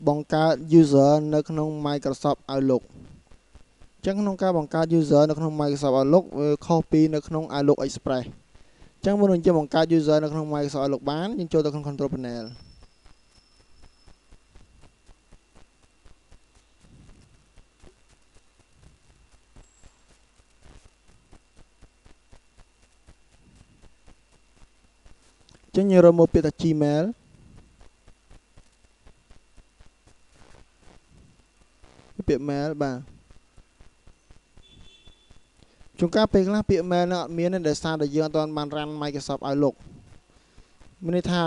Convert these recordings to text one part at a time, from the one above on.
បង្កើត user នៅក្នុង Microsoft Outlook អញ្ចឹងក្នុងការបង្កើត user នៅក្នុង Microsoft Outlook វាខុសពីនៅក្នុង Outlook Express អញ្ចឹងមុននឹងយើងបង្កើត user នៅក្នុង Microsoft Outlook បានយើងចូលទៅក្នុង Control Panel អញ្ចឹងយើងរកមកពាក្យថា Gmail ពាក្យ mail បាទជួនកាលពេលខ្លះពាក្យ mail នឹងអត់មានទេដោយសារតែយើងអត់ទាន់បាន run Microsoft Outlook មានន័យថា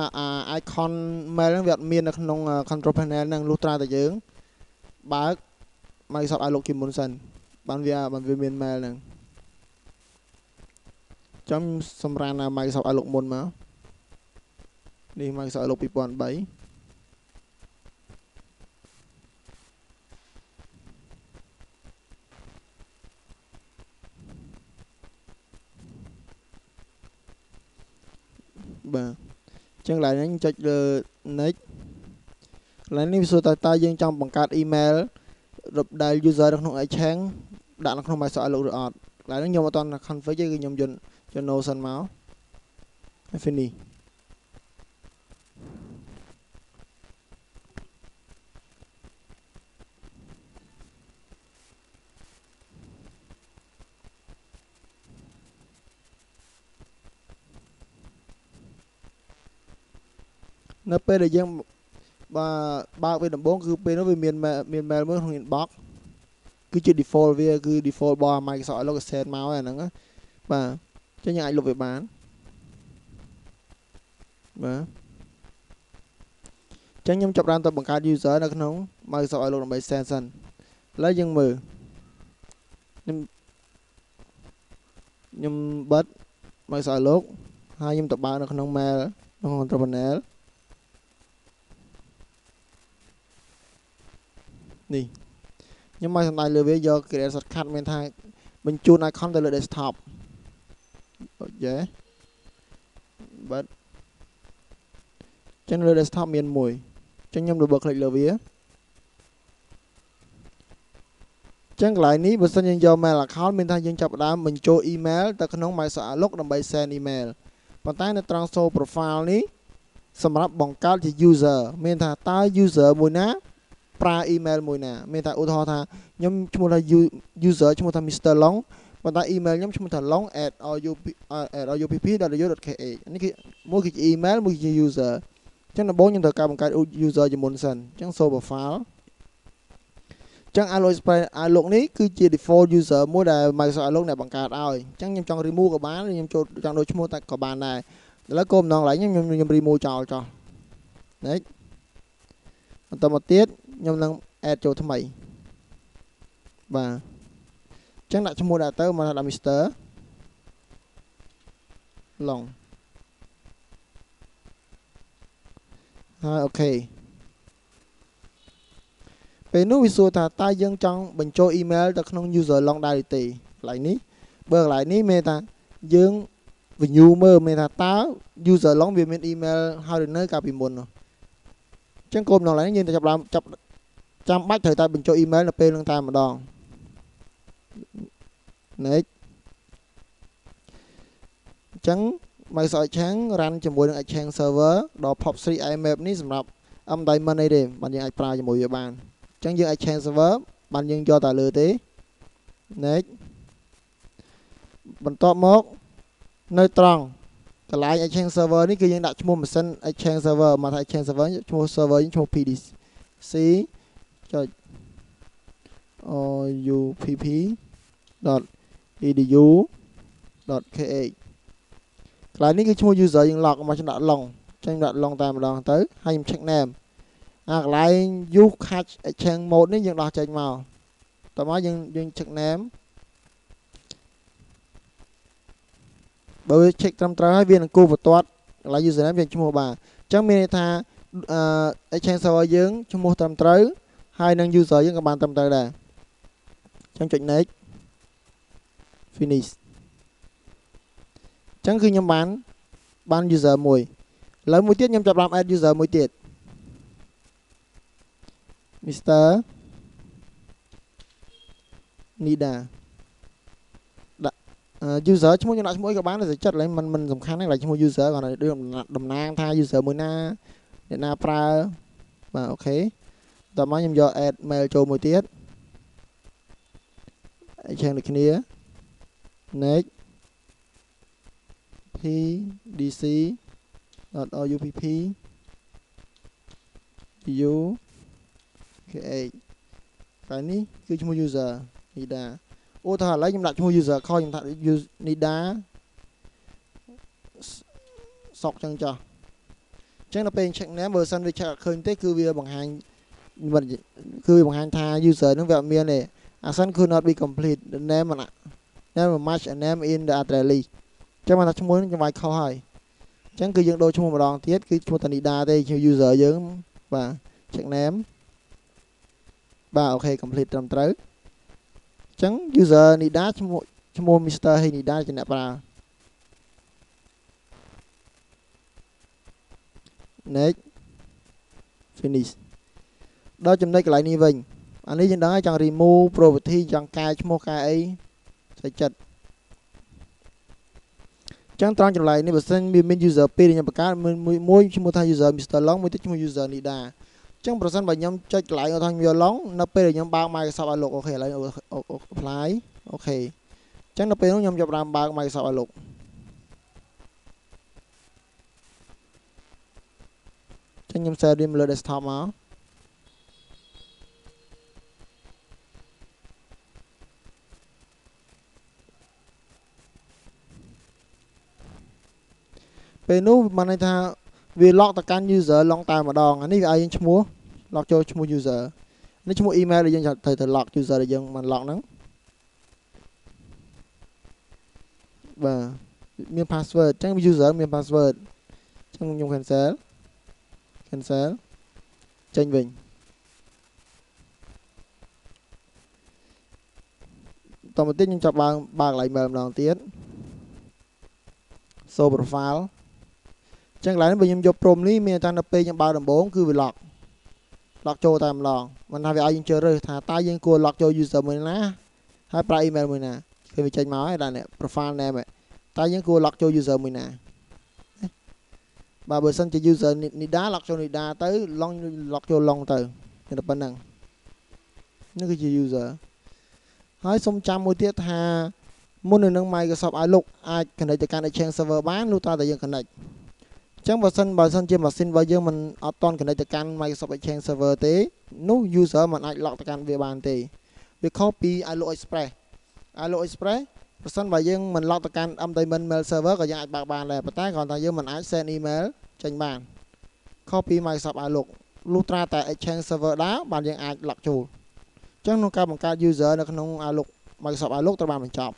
icon mail ហ្នឹងវាអត់មាននៅក្នុង control panel ហ្នឹងលុះត្រាតែយើងបើក Microsoft Outlook ជាមុនសិនបានវាមាន mail ហ្នឹងចាំសម្រាប់ Microsoft Outlook មុនមកនេះ Microsoft Outlook 2003បាទអញ្ចឹងឡើយហ្នឹងចុចលើ next ឡើយនេះវាសួរតើយើងចង់បង្កើត email ដែល user នៅក្នុង Exchange ដាក់នៅក្នុង Microsoft Outlook ឬអត់ឡើយហ្នឹងខ្ញុំអត់ទាន់ config ទេគឺខ្ញុំយក no សិនមកហើយ finish នៅពេលដែលយើងបើកវាដំបូងគឺពេលនោះវាមាន mail មួយក្នុង inbox គឺជា default វាគឺ default របស់ Microsoft Outlook send មកហើយអាហ្នឹងបាទអញ្ចឹងយើងអាចលុបវាបានបាទអញ្ចឹងខ្ញុំចាប់បានទៅបង្កើត user នៅក្នុង Microsoft Outlook ដើម្បី send សិនឥឡូវយើងមើលខ្ញុំបិទ Microsoft Outlook ហើយខ្ញុំទៅបើកនៅក្នុង mail ក្នុង control panel នេះខ្ញុំមកសម្ដែងលើវាយក create shortcut មានថាបញ្ជូន icon ទៅលើ desktop អូខេបាទចឹងលើ desktop មានមួយចឹងខ្ញុំ double click លើវាចឹងកន្លែងនេះបើសិនយើងយក mail account មានថាយើងចាប់ផ្ដើមបញ្ចូល email ទៅក្នុង Microsoft Outlook ដើម្បី send email ប៉ុន្តែនៅត្រង់ show profile នេះសម្រាប់បង្កើតជា user មានថាតើ user មួយណាប្រើ email មួយណាមានថាឧទាហរណ៍ថាខ្ញុំឈ្មោះថា user ឈ្មោះថា Mr. Long ប៉ុន្តែ email ខ្ញុំឈ្មោះថា long@rupp.ru.kh នេះគឺមួយគឺជា email មួយគឺជា user អញ្ចឹងដំបូងខ្ញុំត្រូវការបង្កើត user ជាមុនសិនអញ្ចឹង show profile អញ្ចឹង Outlook នេះគឺជា default user មួយដែល Microsoft Outlook អ្នកបង្កើតឲ្យអញ្ចឹងខ្ញុំចង់ remove ក៏បានខ្ញុំចូលចង់ដូរឈ្មោះតែក៏បានដែរឥឡូវគោលបំណងឡើយខ្ញុំ remove ចោលចោះ next បន្តមកទៀតខ្ញុំនឹង add ចូលថ្មីបាទអញ្ចឹងដាក់ឈ្មោះដាក់ទៅមកថា Mr. Long ហើយអូខេពេលនោះវាសួរថាតើយើងចង់បញ្ចូល email ទៅក្នុង user Long ដែរឬទេកន្លែងនេះបើកន្លែងនេះមានថាយើង view មើលមានថាតើ user Long វាមាន email ហើយឬនៅកាលពីមុននោះអញ្ចឹងគោលបំណងឡើយយើងទៅចាំបាច់ត្រូវតែបញ្ចូល email នៅពេលនឹងតែម្ដង next អញ្ចឹង Microsoft Exchange run ជាមួយនឹង Exchange server ដល់ POP3 IMAP នេះសម្រាប់ diamond អីទេបានយើងអាចប្រើជាមួយវាបានអញ្ចឹងយើង Exchange server បានយើងយកតែលើទេ next បន្ទាប់មកនៅត្រង់កន្លែង Exchange server នេះគឺយើងដាក់ឈ្មោះម៉ាស៊ីន Exchange server មកថា Exchange server ឈ្មោះ server ឈ្មោះ pdc ចុច rupp.edu.kh កន្លែងនេះគឺឈ្មោះ user យើង log មកដាក់ long ចឹងដាក់ long តែម្ដងទៅហើយខ្ញុំ check name កន្លែង use cache exchange mode នេះយើងដោះចេញមកតោះមកយើង check name បើវា check ត្រឹមត្រូវហើយវានឹងគូបន្ទាត់កន្លែង username យើងឈ្មោះបាទអញ្ចឹងមានន័យថា exchange server យើងឈ្មោះត្រឹមត្រូវហើយនឹង user យើងក៏បានត្រឹមត្រូវដែរអញ្ចឹងចុច next finish អញ្ចឹងគឺខ្ញុំបាន user មួយឥឡូវមួយទៀតខ្ញុំចាប់បាន add user មួយទៀត Mr. Nida ដាក់ user ឈ្មោះខ្ញុំដាក់ឈ្មោះក៏បានតែចិត្តឡើយមិនសំខាន់ទេឡើយឈ្មោះ user គាត់ឲ្យតំណាងថា user មួយណាអ្នកណាប្រើបាទអូខេតោះមកខ្ញុំយក add mail ចូលមួយទៀតអញ្ចឹងដូចគ្នា next pdc.rupp u kh ហើយនេះគឺឈ្មោះ user Nida អូថាឥឡូវខ្ញុំដាក់ឈ្មោះ user ខុសខ្ញុំថា Nida សុកចឹងចុះអញ្ចឹងដល់ពេល check name បើសិនវា check អត់ឃើញទេគឺវាបង្ហាញថា user ហ្នឹងវាអត់មានទេអាសិន could not be complete the name match a name in the address list ចឹងមកថាឈ្មោះហ្នឹងខ្ញុំវាយខុសហើយអញ្ចឹងគឺយើងដូរឈ្មោះម្ដងទៀតគឺឈ្មោះតា Nida ទេឈ្មោះ user យើងបាទ check name បាទអូខេ complete ត្រឹមត្រូវអញ្ចឹង user Nida ឈ្មោះ Mr. Hey Nida ជាអ្នកប្រើ next finish ដល់ចំណុចកន្លែងនេះវិញអានេះយើងដឹងហើយចង់ remove property ចង់កែឈ្មោះកែអីស្អីចិត្តចឹងត្រង់ចម្លែកនេះបើសិនវាមាន user 2ដែលខ្ញុំបង្កើតមួយឈ្មោះថា user Mr. Long មួយទៀតឈ្មោះ user Nida ចឹងប្រសិនបើខ្ញុំចុចកន្លែងថាខ្ញុំយក Long នៅពេលដែលខ្ញុំបើក Microsoft Outlook អូខេឥឡូវ apply អូខេចឹងនៅពេលនោះខ្ញុំចាប់ផ្ដើមបើក Microsoft Outlook ចឹងខ្ញុំ share វាលើ desktop មកពេលនោះបានន័យថាវា log ទៅកាន់ user log តែម្ដងអានេះវាឲ្យយើងឈ្មោះ log ចូលឈ្មោះ user នេះឈ្មោះ email ដែលយើងត្រូវទៅ log user ដែលយើងមិន log ហ្នឹងបាទមាន password អញ្ចឹង user មាន password អញ្ចឹងខ្ញុំ cancel ចេញវិញតមកទៀតខ្ញុំចាប់បើក email ម្ដងទៀត show profile អញ្ចឹងកន្លែងនេះបើខ្ញុំយក prom នេះមានតែនៅពេលខ្ញុំបើកដំបូងគឺវា log ចូលតែម្ដងមិនថាវាឲ្យយើងជ្រើសរើសថាតើយើងគួរ log ចូល user មួយណាហើយប្រើ email មួយណាគឺវាចេញមកហើយដល់នេះ profile name តើយើងគួរ log ចូល user មួយណាបាទបើសិនជា user Nida log ចូល Nida ទៅ log ចូល long ទៅតែប៉ុណ្្នឹងនេះគឺជា user ហើយសូមចាំមួយទៀតថាមុននឹង Microsoft Outlook អាច connect ទៅកាន់ Exchange server បាននោះតើយើង connect អញ្ចឹងបើសិនជា machine របស់យើងមិនអត់តន់ connect ទៅកាន់ Microsoft Exchange server ទេនោះ user មិនអាច log ទៅកាន់វាបានទេវាខុសពី Outlook Express ប្រសិនបើយើងមិន log ទៅកាន់ Diamond Mail Server ក៏យើងអាចបើកបានដែរប៉ុន្តែគ្រាន់តែយើងមិនអាច send email ចេញបានខុសពី Microsoft Outlook លុះត្រាតែ Exchange server ដើរបានយើងអាច log ចូលអញ្ចឹងក្នុងការបង្កើត user នៅក្នុង Outlook Microsoft Outlook ត្រូវបានបញ្ចប់